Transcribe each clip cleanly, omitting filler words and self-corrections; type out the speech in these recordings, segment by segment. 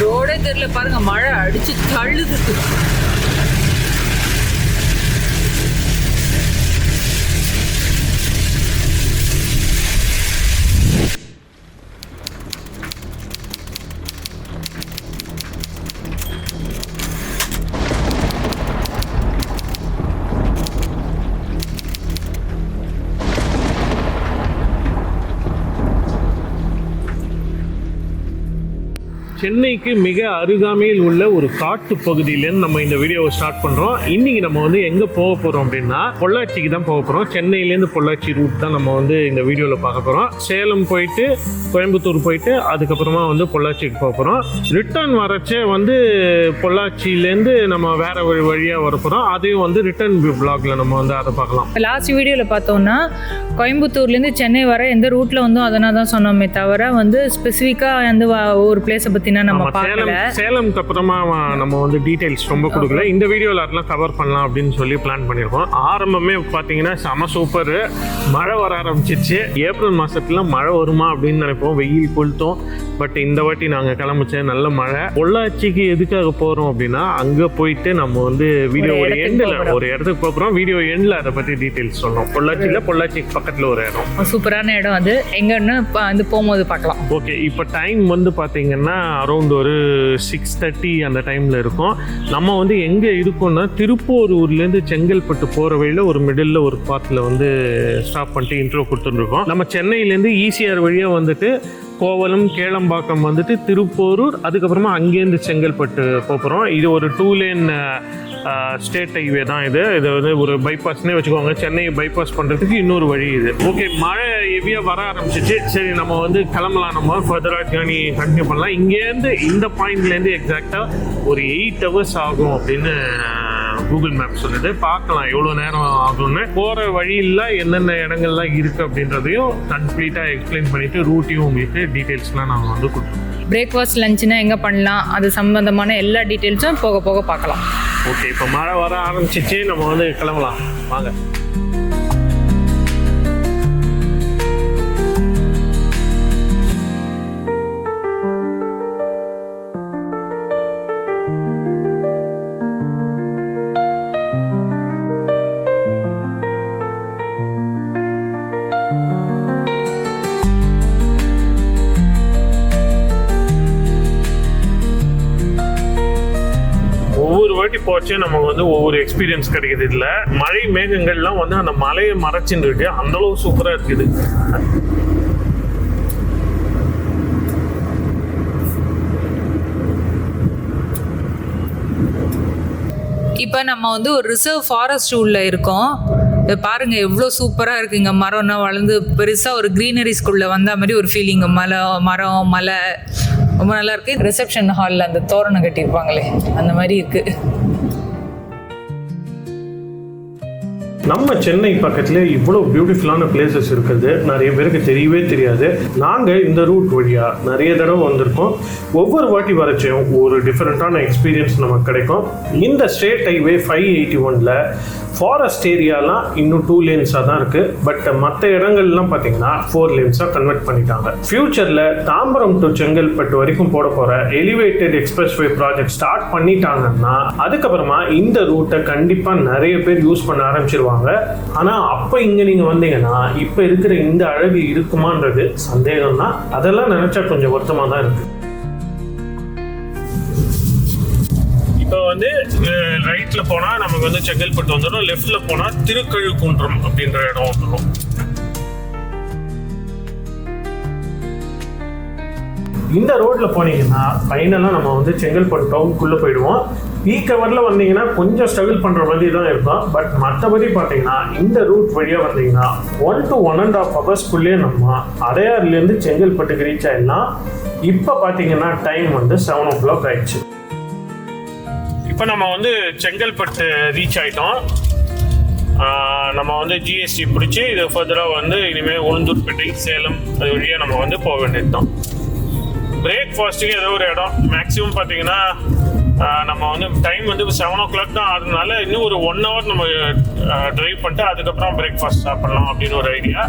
ரோடே தெரியல பாருங்க, மழை அடிச்சு தள்ளுது. சென்னைக்கு மிக அருகாமையில் உள்ள ஒரு காட்டு பகுதியிலேருந்து நம்ம இந்த வீடியோவை ஸ்டார்ட் பண்ணுறோம். இன்றைக்கி நம்ம வந்து எங்கே போக போகிறோம் அப்படின்னா பொள்ளாச்சிக்கு தான் போக போகிறோம். சென்னையிலேருந்து பொள்ளாச்சி ரூட் தான் நம்ம வந்து இந்த வீடியோவில் பார்க்க போகிறோம். சேலம் போயிட்டு கோயம்புத்தூர் போயிட்டு அதுக்கப்புறமா வந்து பொள்ளாச்சிக்கு போக போகிறோம். ரிட்டர்ன் வரச்சே வந்து பொள்ளாச்சியிலேருந்து நம்ம வேறு ஒரு வழியாக வர போகிறோம். அதையும் வந்து ரிட்டர்ன் பிளாகில் நம்ம வந்து அதை பார்க்கலாம். லாஸ்ட் வீடியோவில் பார்த்தோம்னா கோயம்புத்தூர்லேருந்து சென்னை வர எந்த ரூட்டில் வந்து அதனால தான் சொன்னோமே தவிர வந்து ஸ்பெசிஃபிக்காக வந்து ஒரு பிளேஸை பற்றி சேலம்க்கு அப்புறமா நம்ம வந்து டீடைல்ஸ் ரொம்ப கொடுக்கல. இந்த வீடியோவில் அதெல்லாம் கவர் பண்ணலாம் அப்படின்னு சொல்லி பிளான் பண்ணியிருக்கோம். ஆரம்பமே பார்த்தீங்கன்னா செம சூப்பர். மழை வர ஆரம்பிச்சிச்சு. ஏப்ரல் மாதத்துல மழை வருமா அப்படின்னு நினைப்போம், வெயில் கொளுத்தோம். பட் இந்த வாட்டி நாங்கள் கிளம்பிச்ச நல்ல மழை. பொள்ளாச்சிக்கு எதுக்காக போகிறோம் அப்படின்னா அங்கே போயிட்டு நம்ம வந்து வீடியோவோட எண்டில் ஒரு இடத்துக்கு போகிறோம். வீடியோ எண்டில் அதை பற்றி டீட்டெயில்ஸ் சொல்லணும். பொள்ளாச்சிக்கு பக்கத்தில் ஒரு இடம், சூப்பரான இடம். அது எங்கன்னு வந்து போகும்போது பார்க்கலாம். ஓகே, இப்போ டைம் வந்து பார்த்தீங்கன்னா அரௌண்ட் ஒரு 6:30 அந்த டைமில் இருக்கும். நம்ம வந்து எங்கே இருக்கோம்னா திருப்பூர்லேருந்து செங்கல்பட்டு போகிற வழியில் ஒரு மிடில் ஒரு பாத்தில் வந்து ஸ்டாப் பண்ணிட்டு இன்ட்ரோ கொடுத்துருக்கோம். நம்ம சென்னையிலேருந்து ஈசிஆர் வழியாக வந்துட்டு கோவலம் கேளம்பாக்கம் வந்துட்டு திருப்பூரூர், அதுக்கப்புறமா அங்கேருந்து செங்கல்பட்டு போகிறோம். இது ஒரு 2 லேன் ஸ்டேட் ஹைவே தான். இது வந்து ஒரு பைபாஸ்னே வச்சுக்கோங்க. சென்னை பைபாஸ் பண்ணுறதுக்கு இன்னொரு வழி இது. ஓகே, மழை ஹெவியாக வர ஆரம்பிச்சிச்சு. சரி, நம்ம வந்து கிளம்பலாம். நம்ம ஃபர்தராக ஜேர்னி கண்டினியூ பண்ணலாம். இங்கேருந்து இந்த பாயிண்ட்லேருந்து எக்ஸாக்டாக ஒரு 8 hours ஆகும் அப்படின்னு கூகுள் மேப் சொல்லுது. பார்க்கலாம் எவ்வளோ நேரம் ஆகும்னு. போகிற வழியில் என்னென்ன இடங்கள்லாம் இருக்குது அப்படின்றதையும் கம்ப்ளீட்டாக எக்ஸ்பிளைன் பண்ணிவிட்டு ரூட்டையும் உங்களுக்கு டீட்டெயில்ஸ்லாம் நாங்கள் வந்து கொடுப்போம். பிரேக்ஃபாஸ்ட் லஞ்சுனா எங்கே பண்ணலாம், அது சம்மந்தமான எல்லா டீட்டெயில்ஸும் போக போக பார்க்கலாம். ஓகே, இப்போ மழை வர ஆரம்பிச்சிச்சு. நம்ம வந்து கிளம்பலாம் வாங்க. ஒவ்வொரு வாட்டி போச்சு நமக்கு வந்து ஒவ்வொரு எக்ஸ்பீரியன்ஸ் கிடைக்குது. இதில் மழை மேகங்கள்லாம் வந்து அந்த மலையை மறைச்சுன்னு இருக்கு. அந்த அளவு சூப்பராக இருக்குது. இப்போ நம்ம வந்து ஒரு ரிசர்வ் ஃபாரஸ்ட் உள்ள இருக்கோம். பாருங்க எவ்வளோ சூப்பராக இருக்குங்க. மரம்னா வளர்ந்து பெருசாக ஒரு க்ரீனரிஸ்குள்ளே வந்த மாதிரி ஒரு ஃபீலிங். மரம் மலை ரொம்ப நல்லா இருக்கு. ரிசப்ஷன் ஹாலில் அந்த தோரணம் கட்டியிருப்பாங்களே அந்த மாதிரி இருக்கு. நம்ம சென்னை பக்கத்துல இவ்வளோ பியூட்டிஃபுல்லான பிளேசஸ் இருக்குது. நிறைய பேருக்கு தெரியவே தெரியாது. நாங்கள் இந்த ரூட் வழியாக நிறைய தடவை வந்திருக்கோம். ஒவ்வொரு வாட்டி வரைச்சும் ஒரு டிஃப்ரெண்ட்டான எக்ஸ்பீரியன்ஸ் நமக்கு கிடைக்கும். இந்த ஸ்டேட் ஹைவே 581ல் ஃபாரஸ்ட் ஏரியாலாம் இன்னும் 2 லேன்ஸாக தான் இருக்குது. பட் மற்ற இடங்கள்லாம் பார்த்தீங்கன்னா 4 லேன்ஸாக கன்வெர்ட் பண்ணிட்டாங்க. ஃபியூச்சரில் தாம்பரம் டு செங்கல்பட்டு வரைக்கும் போட போகிற எலிவேட்டட் எக்ஸ்பிரஸ்வே ப்ராஜெக்ட் ஸ்டார்ட் பண்ணிட்டாங்கன்னா அதுக்கப்புறமா இந்த ரூட்டை கண்டிப்பாக நிறைய பேர் யூஸ் பண்ண ஆரம்பிச்சிருவாங்க. ஆனால் அப்போ இங்கே நீங்கள் வந்தீங்கன்னா இப்போ இருக்கிற இந்த அழகு இருக்குமான்றது சந்தேகம் தான். அதெல்லாம் நினச்சா கொஞ்சம் வருத்தமாக தான் இருக்குது. இப்போ வந்து ரைட்டில் போனால் நமக்கு வந்து செங்கல்பட்டு வந்துடும். லெஃப்டில் போனால் திருக்கழுக்குன்றம் அப்படின்ற இடம் வந்துடும். இந்த ரோட்டில் போனீங்கன்னா ஃபைனலாக நம்ம வந்து செங்கல்பட்டு டவுனுக்குள்ளே போயிடுவோம். பீக் ஹவரில் வந்தீங்கன்னா கொஞ்சம் ஸ்ட்ரகிள் பண்ணுற மாதிரி தான் இருக்கும். பட் மற்றபடி பார்த்தீங்கன்னா இந்த ரூட் வழியாக வந்தீங்கன்னா 1 to 1.5 hours நம்ம அடையாறுலேருந்து செங்கல்பட்டுக்கு ரீச் ஆகிடலாம். இப்போ பார்த்தீங்கன்னா டைம் வந்து 7 o'clock ஆயிடுச்சு. இப்போ நம்ம வந்து செங்கல்பட்டு ரீச் ஆகிட்டோம். நம்ம வந்து ஜிஎஸ்டி பிடிச்சி இது ஃபர்தராக வந்து இனிமேல் உளுந்தூர்பேட்டை சேலம் அது வழியாக நம்ம வந்து போக வேண்டியது தான். பிரேக்ஃபாஸ்ட்டுக்கு ஏதோ ஒரு இடம் மேக்ஸிமம் பார்த்தீங்கன்னா நம்ம வந்து டைம் வந்து இப்போ 7 o'clock தான் ஆகுதுனால இன்னும் ஒரு 1 hour நம்ம ட்ரைவ் பண்ணிட்டு அதுக்கப்புறம் பிரேக்ஃபாஸ்ட் சாப்பிட்லாம் அப்படின்னு ஒரு ஐடியா.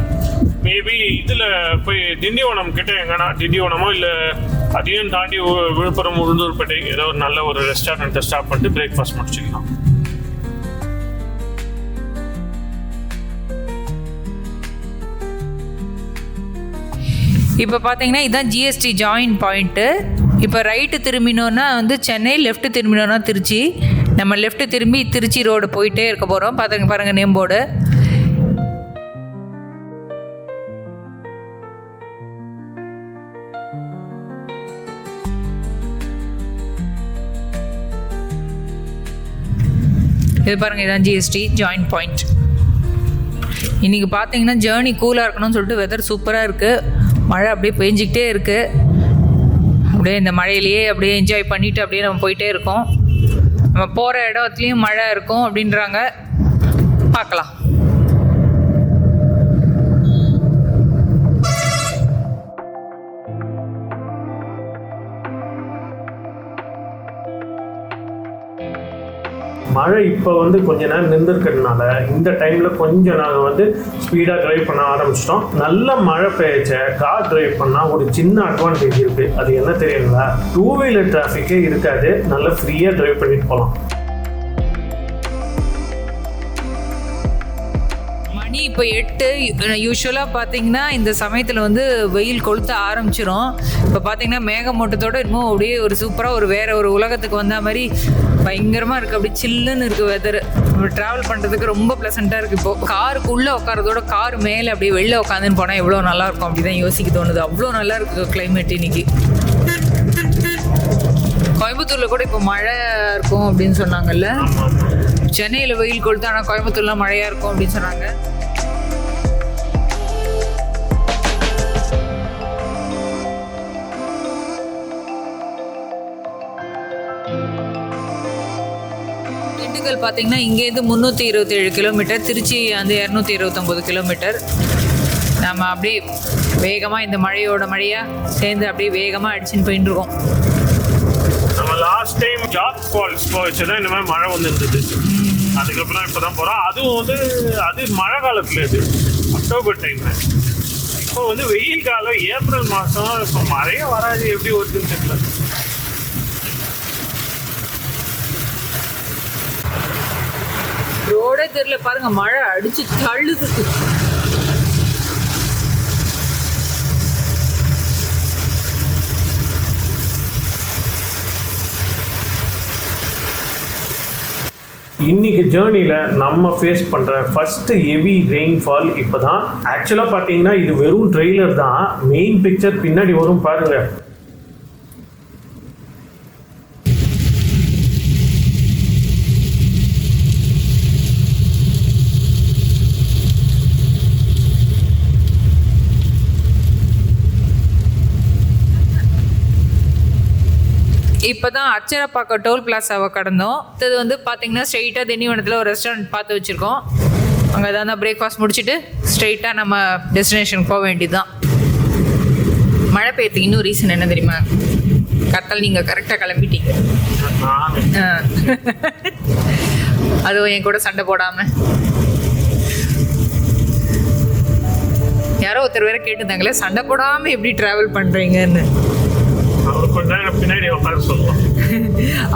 மேபி இதில் போய் திண்டிவனம் கிட்ட எங்கன்னா திண்டிவனமோ இல்லை அதையும் தாண்டி விழுப்புரம் உளுந்தூர்பேட்டை ஏதோ ஒரு நல்ல ஒரு ரெஸ்டாரண்ட்டை ஸ்டாப் பண்ணிட்டு பிரேக்ஃபாஸ்ட் முடிச்சுக்கலாம். இப்போ பார்த்தீங்கன்னா இதுதான் ஜிஎஸ்டி ஜாயின் பாயிண்ட்டு. இப்போ ரைட்டு திரும்பினோன்னா வந்து சென்னை, லெஃப்ட்டு திரும்பினோன்னா திருச்சி. நம்ம லெஃப்ட்டு திரும்பி திருச்சி ரோடு போயிட்டே இருக்க போகிறோம். பாருங்கள் நேம் போர்டு. இது பாருங்கள், இதுதான் ஜிஎஸ்டி ஜாயின் பாயிண்ட். இன்றைக்கி பார்த்தீங்கன்னா ஜேர்னி கூலாக இருக்கணும்னு சொல்லிட்டு வெதர் சூப்பராக இருக்குது. மழை அப்படியே பெஞ்சிக்கிட்டே இருக்குது. அப்படியே இந்த மழையிலேயே அப்படியே என்ஜாய் பண்ணிவிட்டு அப்படியே நம்ம போயிட்டே இருக்கோம். நம்ம போகிற இடத்துலையும் மழை இருக்கும் அப்படின்றாங்க. பார்க்கலாம். மழை இப்போ வந்து கொஞ்ச நேரம் நின்றுருக்கிறதுனால இந்த டைமில் கொஞ்சம் நாங்கள் வந்து ஸ்பீடாக ட்ரைவ் பண்ண ஆரம்பிச்சிட்டோம். நல்ல மழை பெய்ச்ச கார் ட்ரைவ் பண்ணால் ஒரு சின்ன அட்வான்டேஜ் இருக்குது. அது என்ன தெரியுங்களா? 2-wheeler டிராஃபிக்கே இருக்காது. நல்லா ஃப்ரீயாக ட்ரைவ் பண்ணிட்டு போகலாம். மணி இப்போ 8. யூஸ்வலாக பார்த்தீங்கன்னா இந்த சமயத்தில் வந்து வெயில் கொளுத்த ஆரம்பிச்சிடும். இப்போ பார்த்தீங்கன்னா மேகமூட்டத்தோடு இன்னும் அப்படியே ஒரு சூப்பராக ஒரு வேறு ஒரு உலகத்துக்கு வந்த மாதிரி பயங்கரமாக இருக்குது. அப்படி சில்லுன்னு இருக்குது வெதர். நம்ம ட்ராவல் பண்ணுறதுக்கு ரொம்ப ப்ளசண்ட்டாக இருக்குது. இப்போது காருக்குள்ளே உட்காரதோட கார் மேலே அப்படியே வெளில உட்காந்துன்னு போனால் எவ்வளோ நல்லாயிருக்கும் அப்படி தான் யோசிக்க தோணுது. அவ்வளோ நல்லா இருக்குது கிளைமேட் இன்னைக்கு. கோயம்புத்தூரில் கூட இப்போ மழை இருக்கும் அப்படின்னு சொன்னாங்கல்ல. சென்னையில் வெயில் கொளுத்து, ஆனால் கோயம்புத்தூர்லாம் மழையாக இருக்கும் அப்படின்னு சொன்னாங்க. திண்டுக்கல் பார்த்தீங்கன்னா இங்கேருந்து 327 கிலோமீட்டர், திருச்சி வந்து 229 கிலோமீட்டர். நம்ம அப்படியே வேகமாக இந்த மழையாக சேர்ந்து அப்படியே வேகமாக அடிச்சுன்னு போயிட்டு இருக்கோம். நம்ம லாஸ்ட் டைம் ஜார்ஜ் ஃபால்ஸ் போச்சுன்னா இந்த மாதிரி மழை வந்துருந்தது. அதுக்கப்புறம் இப்போ தான் போகிறோம். அதுவும் வந்து அது மழை காலத்தில், இது அக்டோபர் டைமில். இப்போ வந்து வெயில் காலம், ஏப்ரல் மாதம். இப்போ மழையே வராது, எப்படி வருதுன்னு தெரியல. ரோடே தெரியல பாருங்க, மழை அடிச்சு தள்ளுது. இன்னைக்கு ஜேர்னியில் நம்ம ஃபேஸ் பண்ணுற ஃபர்ஸ்ட் ஹெவி ரெயின்ஃபால் இப்போ தான். ஆக்சுவலாக பார்த்தீங்கன்னா இது வெறும் ட்ரெய்லர் தான். மெயின் பிக்சர் பின்னாடி வரும் பாருங்க. இப்போ தான் அச்சரப்பாக்கம் டோல் பிளாஸாவை கடந்தோம். இது வந்து பார்த்தீங்கன்னா ஸ்ட்ரெயிட்டாக திண்டிவனத்தில் ஒரு ரெஸ்டாரண்ட் பார்த்து வச்சுருக்கோம். அங்கே தான் பிரேக்ஃபாஸ்ட் முடிச்சுட்டு ஸ்ட்ரெயிட்டாக நம்ம டெஸ்டினேஷனுக்கு போக வேண்டியது தான். மழை பெய்யறதுக்கு இன்னும் ரீசன் என்ன தெரியுமா? கரெக்டாக நீங்கள் கரெக்டாக கிளம்பிட்டீங்க. அதுவும் என் கூட சண்டை போடாமல். யாரோ ஒருத்தர் வேற கேட்டுருந்தாங்களே, சண்டை போடாமல் எப்படி ட்ராவல் பண்ணுறீங்கன்னு. பின்னாடி உட்கார சொல்லுவோம்.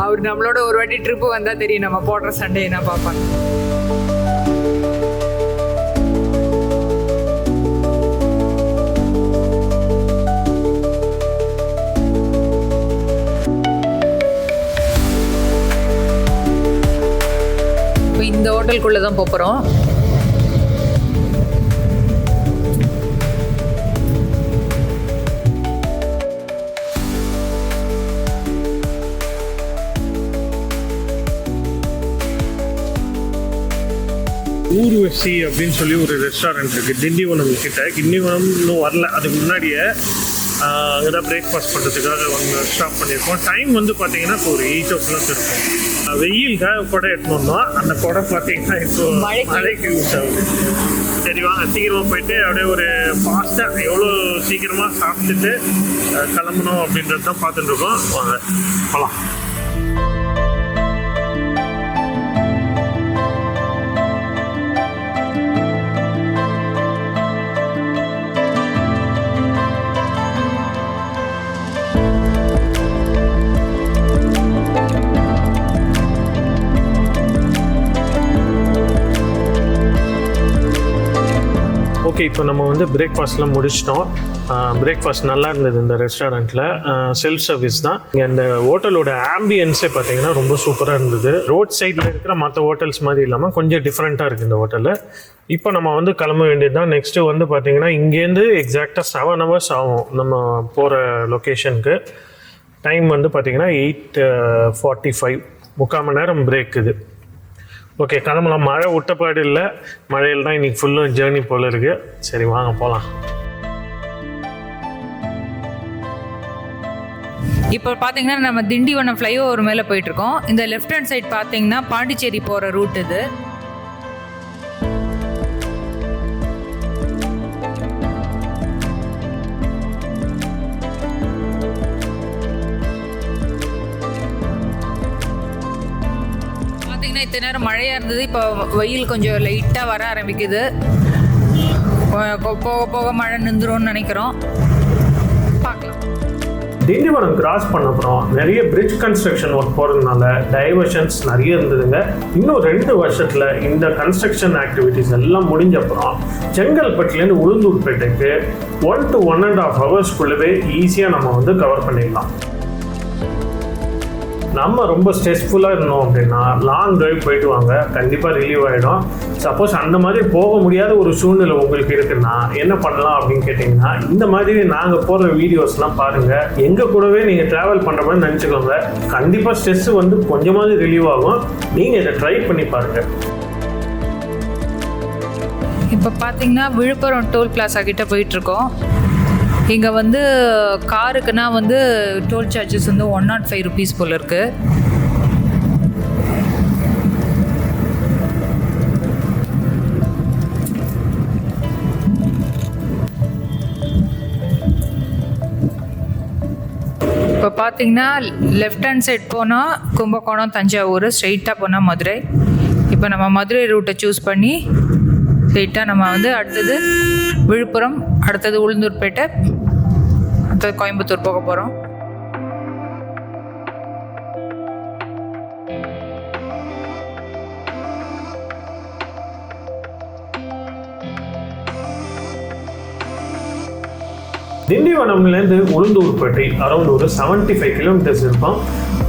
அவர் நம்மளோட ஒரு வாட்டி ட்ரிப்பு வந்தால் தெரியும் நம்ம போடுற சண்டே என்ன பார்ப்பாங்க. இப்போ இந்த ஹோட்டலுக்குள்ளே தான் போகிறோம். ஊர்வசி அப்படின்னு சொல்லி ஒரு ரெஸ்டாரண்ட் இருக்குது திண்டிவனம் கிட்ட. திண்டிவனம் இன்னும் வரல, அதுக்கு முன்னாடியே அங்கே தான் பிரேக்ஃபாஸ்ட் பண்ணுறதுக்காக ஸ்டாப் பண்ணியிருக்கோம். டைம் வந்து பார்த்தீங்கன்னா இப்போ ஒரு 8 o'clock இருக்கும். வெயிலுக்காக கொடை எடுத்துனோம்னா அந்த கொடை பார்த்தீங்கன்னா இப்போ மழைக்கு யூஸ் ஆகுது. சரி வாங்க சீக்கிரமாக போயிட்டு அப்படியே ஒரு ஃபாஸ்ட்டாக எவ்வளோ சீக்கிரமாக சாப்பிட்டுட்டு கிளம்பணும் அப்படின்றது தான் பார்த்துட்டு இருக்கோம். வாங்க போகலாம். ஓகே, இப்போ நம்ம வந்து பிரேக்ஃபாஸ்ட்லாம் முடிச்சிட்டோம். பிரேக்ஃபாஸ்ட் நல்லா இருந்தது இந்த ரெஸ்டாரண்ட்டில். செல்ஃப் சர்வீஸ் தான். இங்கே இந்த ஹோட்டலோட ஆம்பியன்ஸே பார்த்தீங்கன்னா ரொம்ப சூப்பராக இருந்தது. ரோட் சைடில் இருக்கிற மற்ற ஹோட்டல்ஸ் மாதிரி இல்லாமல் கொஞ்சம் டிஃப்ரெண்ட்டாக இருக்குது இந்த ஹோட்டலில். இப்போ நம்ம வந்து கிளம்ப வேண்டியது தான். நெக்ஸ்ட்டு வந்து பார்த்திங்கன்னா இங்கேருந்து எக்ஸாக்டாக 7 hours ஆகும் நம்ம போகிற லொக்கேஷனுக்கு. டைம் வந்து பார்த்திங்கன்னா 8:45, 3/4 மணி நேரம் பிரேக் இது. ஓகே, கிளம்பலாம். மழை விட்டப்பாடு இல்லை, மழையில் தான் இன்றைக்கி ஃபுல்லும் ஜேர்னி போல் இருக்குது. சரி வாங்க போகலாம். இப்போ பார்த்தீங்கன்னா நம்ம திண்டிவனம் ஃப்ளைஓவர் மேலே போயிட்டுருக்கோம். இந்த லெஃப்ட் ஹேண்ட் சைட் பார்த்தீங்கன்னா பாண்டிச்சேரி போகிற ரூட் இது. பார்த்தீங்கன்னா இத்தனை நேரம் மழையாக இருந்தது, இப்போ வெயில் கொஞ்சம் லைட்டாக வர ஆரம்பிக்குது. போக போக மழை நின்றுரும்னு நினைக்கிறோம். பார்க்கலாம். திண்டிவனம் கிராஸ் பண்ண அப்புறம் நிறைய பிரிட்ஜ் கன்ஸ்ட்ரக்ஷன் ஒர்க் போகிறதுனால டைவர்ஷன்ஸ் நிறைய இருந்ததுங்க. இன்னும் 2 வருஷத்தில் இந்த கன்ஸ்ட்ரக்ஷன் ஆக்டிவிட்டிஸ் எல்லாம் முடிஞ்ச அப்புறம் செங்கல்பட்டுலேருந்து உளுந்தூர்பேட்டைக்கு 1 to 1.5 hours ஈஸியாக நம்ம வந்து கவர் பண்ணிடலாம். நம்ம ரொம்ப ஸ்ட்ரெஸ்ஃபுல்லாக இருந்தோம் அப்படின்னா லாங் டிரைவ் போயிட்டு வாங்க, கண்டிப்பாக ரிலீவ் ஆகிடும். சப்போஸ் அந்த மாதிரி போக முடியாத ஒரு சூழ்நிலை உங்களுக்கு இருக்குன்னா என்ன பண்ணலாம் அப்படின்னு கேட்டிங்கன்னா, இந்த மாதிரி நாங்கள் போடுற வீடியோஸ்லாம் பாருங்கள். எங்கள் கூடவே நீங்கள் ட்ராவல் பண்ணுற மாதிரி நினச்சிக்கோங்க. கண்டிப்பாக ஸ்ட்ரெஸ்ஸு வந்து கொஞ்சமாவது ரிலீவ் ஆகும். நீங்கள் இதை ட்ரை பண்ணி பாருங்கள். இப்போ பார்த்தீங்கன்னா விழுப்புரம் டோல் பிளாஸா கிட்ட போயிட்டுருக்கோம். இங்கே வந்து காருக்குன்னா வந்து டோல் சார்ஜஸ் வந்து 105 rupees போல் இருக்குது. இப்போ பார்த்தீங்கன்னா லெஃப்ட் ஹேண்ட் சைட் போனால் கும்பகோணம், தஞ்சாவூர், ஸ்ட்ரெயிட்டாக போனால் மதுரை. இப்போ நம்ம மதுரை ரூட்டை சூஸ் பண்ணி ஸ்ட்ரெயிட்டாக நம்ம வந்து அடுத்தது விழுப்புரம், அடுத்தது உளுந்தூர்பேட்டை, அடுத்தது கோயம்புத்தூர் போக போகிறோம். திண்டிவனம்லேருந்து உளுந்தூர்பேட்டை அரௌண்ட் ஒரு 75 kilometers இருக்கும்.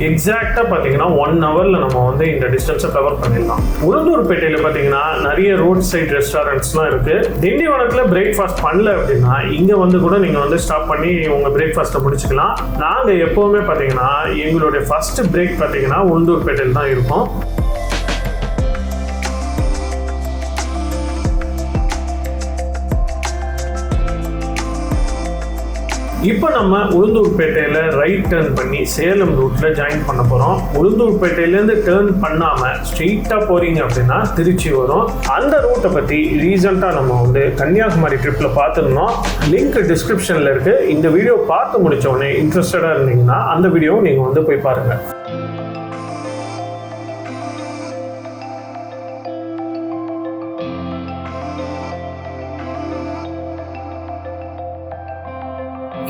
எக்ஸாக்டாக பார்த்தீங்கன்னா 1 hourல நம்ம வந்து இந்த டிஸ்டன்ஸை கவர் பண்ணிடலாம். உளுந்தூர்பேட்டையில் பார்த்தீங்கன்னா நிறைய ரோட் சைட் ரெஸ்டாரண்ட்ஸ்லாம் இருக்குது. திண்டிவனத்தில் பிரேக்ஃபாஸ்ட் பண்ணல அப்படின்னா இங்கே வந்து கூட நீங்கள் வந்து ஸ்டாப் பண்ணி உங்கள் பிரேக்ஃபாஸ்ட்டை முடிச்சுக்கலாம். நாங்கள் எப்போவுமே பார்த்தீங்கன்னா எங்களுடைய ஃபஸ்ட்டு பிரேக் பார்த்தீங்கன்னா உளுந்தூர்பேட்டையில் தான் இருக்கும். இப்போ நம்ம உளுந்தூர்பேட்டையில் ரைட் டேர்ன் பண்ணி சேலம் ரூட்டில் ஜாயின் பண்ண போகிறோம். உளுந்தூர்பேட்டையிலேருந்து டேர்ன் பண்ணாமல் ஸ்ட்ரெயிட்டாக போகிறீங்க அப்படின்னா திருச்சி வரும். அந்த ரூட்டை பற்றி ரீசெண்டாக நம்ம வந்து கன்னியாகுமரி ட்ரிப்பில் பார்த்துருந்தோம். லிங்க் டிஸ்கிரிப்ஷனில் இருக்குது. இந்த வீடியோ பார்த்து முடிச்ச உடனே இன்ட்ரெஸ்டடாக இருந்தீங்கன்னா அந்த வீடியோவை நீங்கள் வந்து போய் பாருங்கள்.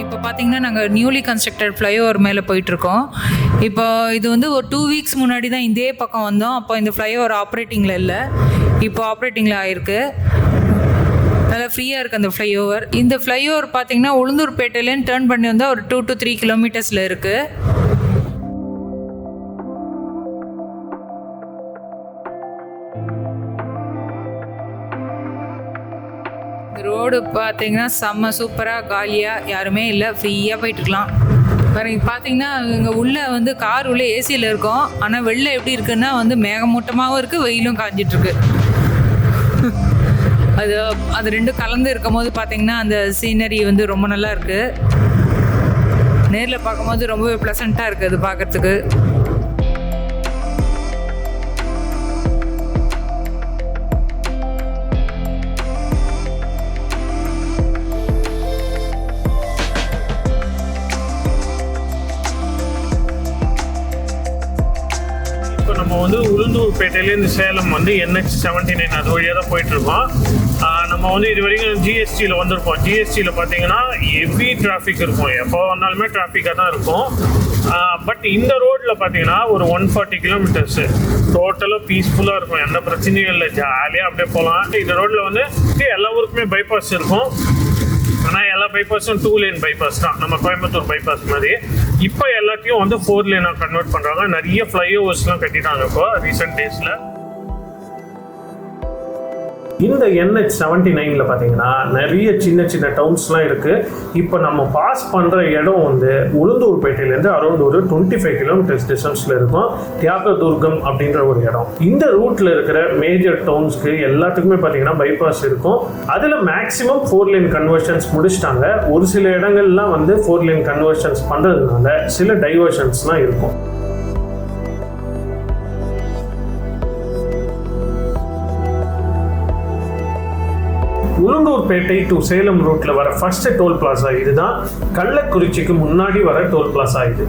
இப்போ பார்த்தீங்கன்னா நாங்கள் நியூலி கன்ஸ்ட்ரக்டட் ஃப்ளைஓவர் மேலே போயிட்டுருக்கோம். இப்போ இது வந்து ஒரு 2 weeks முன்னாடி தான் இதே பக்கம் வந்தோம். அப்போ இந்த ஃப்ளைஓவர் ஆப்ரேட்டிங்கில் இல்லை, இப்போ ஆப்ரேட்டிங்கில் ஆகிருக்கு. நல்லா ஃப்ரீயாக இருக்குது அந்த ஃப்ளைஓவர். இந்த ஃப்ளைஓவர் பார்த்தீங்கன்னா உளுந்தூர்பேட்டையிலேருந்து டேர்ன் பண்ணி வந்தால் ஒரு 2 to 3 kilometers இருக்குது. ரோடு பார்த்தீங்கன்னா செம்ம சூப்பராக காலியாக யாருமே இல்லை, ஃப்ரீயாக போயிட்டுருக்கலாம். வேறு பார்த்தீங்கன்னா இங்கே உள்ளே வந்து கார் உள்ளே ஏசியில் இருக்கும். ஆனால் வெளில எப்படி இருக்குன்னா வந்து மேகமூட்டமாகவும் இருக்குது, வெயிலும் காஞ்சிட்ருக்கு. அது ரெண்டும் கலந்து இருக்கும் போது பார்த்தீங்கன்னா அந்த சீனரி வந்து ரொம்ப நல்லா இருக்குது. நேரில் பார்க்கும்போது ரொம்பவே ப்ளசண்ட்டாக இருக்குது அது பார்க்குறதுக்கு. வந்து உளுந்தூர்பேட்டையிலேருந்து சேலம் வந்து NH79 அது வழியாக தான் போயிட்டுருக்கோம். நம்ம வந்து இது வரைக்கும் ஜிஎஸ்டியில் வந்திருப்போம். ஜிஎஸ்டியில் பார்த்தீங்கன்னா ஹெவி டிராஃபிக் இருக்கும், எப்போ வந்தாலுமே டிராஃபிக்காக தான் இருக்கும். பட் இந்த ரோட்டில் பார்த்தீங்கன்னா ஒரு 140 கிலோமீட்டர்ஸு டோட்டலாக பீஸ்ஃபுல்லாக இருக்கும், எந்த பிரச்சனையும் இல்லை, ஜாலியாக அப்படியே போகலாம். இந்த ரோட்டில் வந்து எல்லா ஊருக்குமே பைபாஸ் இருக்கும். ஆனால் எல்லா பைபாஸும் 2 லேன் பைபாஸ் தான், நம்ம கோயம்புத்தூர் பைபாஸ் மாதிரி. இப்போ எல்லாத்தையும் வந்து 4 லேனாக கன்வெர்ட் பண்ணுறாங்க. நிறைய ஃப்ளைஓவர்ஸ்லாம் கட்டிட்டாங்க இப்போ ரீசெண்ட் டேஸில். இந்த NH79 பார்த்தீங்கன்னா நிறைய சின்ன சின்ன டவுன்ஸ்லாம் இருக்குது. இப்போ நம்ம பாஸ் பண்ணுற இடம் வந்து உளுந்தூர்பேட்டையிலேருந்து அரௌண்ட் ஒரு 25 கிலோமீட்டர்ஸ் டிஸ்டன்ஸில் இருக்கும். தியாகதுர்கம் அப்படின்ற ஒரு இடம். இந்த ரூட்டில் இருக்கிற மேஜர் டவுன்ஸ்க்கு எல்லாத்துக்குமே பார்த்தீங்கன்னா பைபாஸ் இருக்கும். அதில் மேக்ஸிமம் 4 லேன் கன்வர்ஷன்ஸ் முடிச்சிட்டாங்க. ஒரு சில இடங்கள்லாம் வந்து 4 லேன் கன்வர்ஷன்ஸ் பண்ணுறதுனால சில டைவர்ஷன்ஸ்லாம் இருக்கும். உளுந்தூர்பேட்டை டு சேலம் ரூட்ல வர ஃபர்ஸ்ட் டோல் பிளாசா இதுதான். கள்ளக்குறிச்சிக்கு முன்னாடி வர டோல் பிளாசா இது.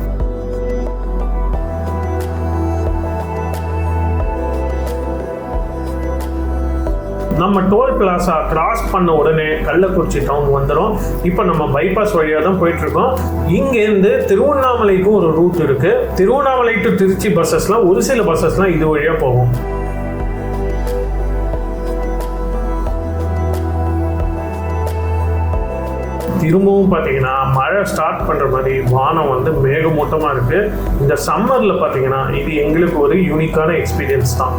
நம்ம டோல் பிளாசா கிராஸ் பண்ண உடனே கள்ளக்குறிச்சி டவுன் வந்துடும். இப்போ நம்ம பைபாஸ் வழியாக தான் போயிட்டு இருக்கோம். இங்கேருந்து திருவண்ணாமலைக்கும் ஒரு ரூட் இருக்கு. திருவண்ணாமலை டு திருச்சி பஸ்ஸஸ்லாம் ஒரு சில பஸ்ஸஸ்லாம் இது வழியாக போகும். திரும்பவும் பார்த்தீங்கன்னா மழை ஸ்டார்ட் பண்ணுற மாதிரி வானம் வந்து மேகமூட்டமாக இருக்குது. இந்த சம்மரில் பார்த்தீங்கன்னா இது எங்களுக்கு ஒரு யூனிக்கான எக்ஸ்பீரியன்ஸ் தான்.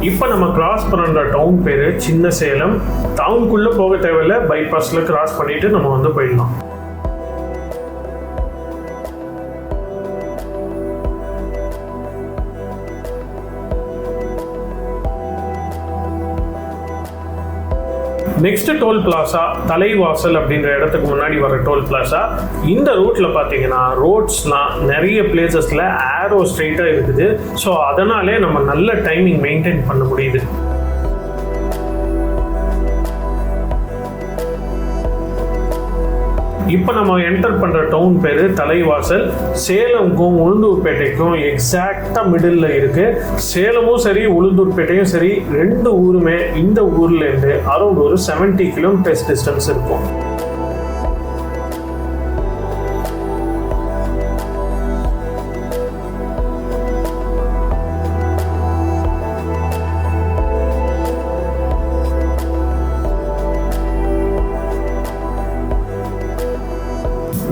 இப்போ நம்ம கிராஸ் பண்ணுற டவுன் பேர் சின்ன சேலம். டவுனுக்குள்ளே போக தேவையில்லை, பைபாஸில் கிராஸ் பண்ணிட்டு நம்ம வந்து போயிடலாம். நெக்ஸ்ட் டோல் பிளாசா தலைவாசல் அப்படின்ற இடத்துக்கு முன்னாடி வர டோல் பிளாசா. இந்த ரூட்ல பார்த்தீங்கன்னா ரோட்ஸ்லாம் நிறைய பிளேசஸ்ல ஏரோ ஸ்ட்ரெயிட்டா இருக்குது. ஸோ அதனாலே நம்ம நல்ல டைமிங் மெயின்டைன் பண்ண முடியுது. இப்போ நம்ம என்டர் பண்ணுற டவுன் பேர் தலைவாசல். சேலமுக்கும் உளுந்தூர்பேட்டைக்கும் எக்ஸாக்டாக மிடில் இருக்குது. சேலமும் சரி உளுந்தூர்பேட்டையும் சரி ரெண்டு ஊருமே இந்த ஊர்லேருந்து அரௌண்ட் ஒரு 70 கிலோமீட்டர்ஸ் டிஸ்டன்ஸ் இருக்கும்.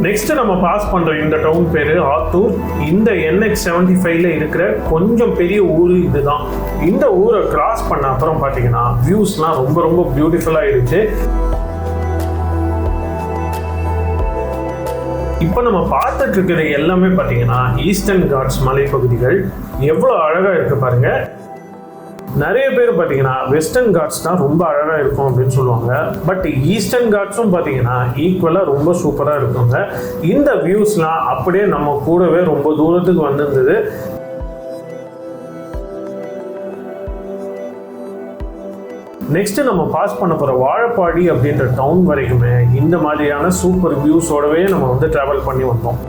நெக்ஸ்ட் நம்ம பாஸ் பண்ற இந்த டவுன் பேரு ஆத்தூர். இந்த NH75ல இருக்கிற கொஞ்சம் பெரிய ஊர் இதுதான். இந்த ஊரை கிராஸ் பண்ண அப்புறம் பாத்தீங்கன்னா வியூஸ்லாம் ரொம்ப ரொம்ப பியூட்டிஃபுல்லா இருந்துச்சு. இப்போ நம்ம பார்த்துட்டு இருக்கிற எல்லாமே பாத்தீங்கன்னா ஈஸ்டர்ன் காட்ஸ் மலைப்பகுதிகள். எவ்வளவு அழகா இருக்கு பாருங்க. நிறைய பேர் பார்த்தீங்கன்னா வெஸ்டர்ன் காட்ஸ் தான் ரொம்ப அழகாக இருக்கும் அப்படின்னு சொல்லுவாங்க. பட் ஈஸ்டர்ன் காட்ஸும் பார்த்தீங்கன்னா ஈக்குவலாக ரொம்ப சூப்பராக இருக்குங்க. இந்த வியூஸ்லாம் அப்படியே நம்ம கூடவே ரொம்ப தூரத்துக்கு வந்திருந்தது. நெக்ஸ்ட் நம்ம பாஸ் பண்ண போகிற வாழப்பாடி அப்படின்ற டவுன் வரைக்குமே இந்த மாதிரியான சூப்பர் வியூஸோடவே நம்ம வந்து ட்ராவல் பண்ணி வந்தோம்.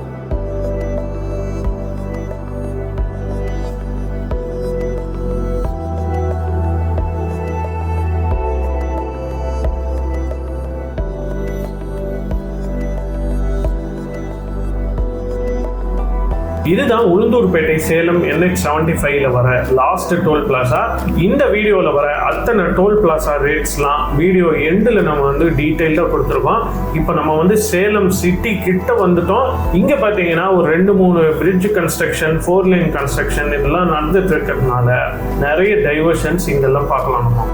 இதுதான் உளுந்தூர்பேட்டை சேலம் NH75ல வர லாஸ்ட் டோல் பிளாசா. இந்த வீடியோவில் வர அத்தனை டோல் பிளாசா ரேட்ஸ்லாம் வீடியோ எண்டில் நம்ம வந்து டீட்டெயில்டாக கொடுத்துருக்கோம். இப்போ நம்ம வந்து சேலம் சிட்டி கிட்ட வந்துட்டோம். இங்கே பார்த்தீங்கன்னா ஒரு 2-3 பிரிட்ஜ் கன்ஸ்ட்ரக்ஷன், 4 லேன் கன்ஸ்ட்ரக்ஷன் இதெல்லாம் நடந்துட்டு இருக்கிறதுனால நிறைய டைவர்ஷன்ஸ் இங்கெல்லாம் பார்க்கலாம் நம்ம.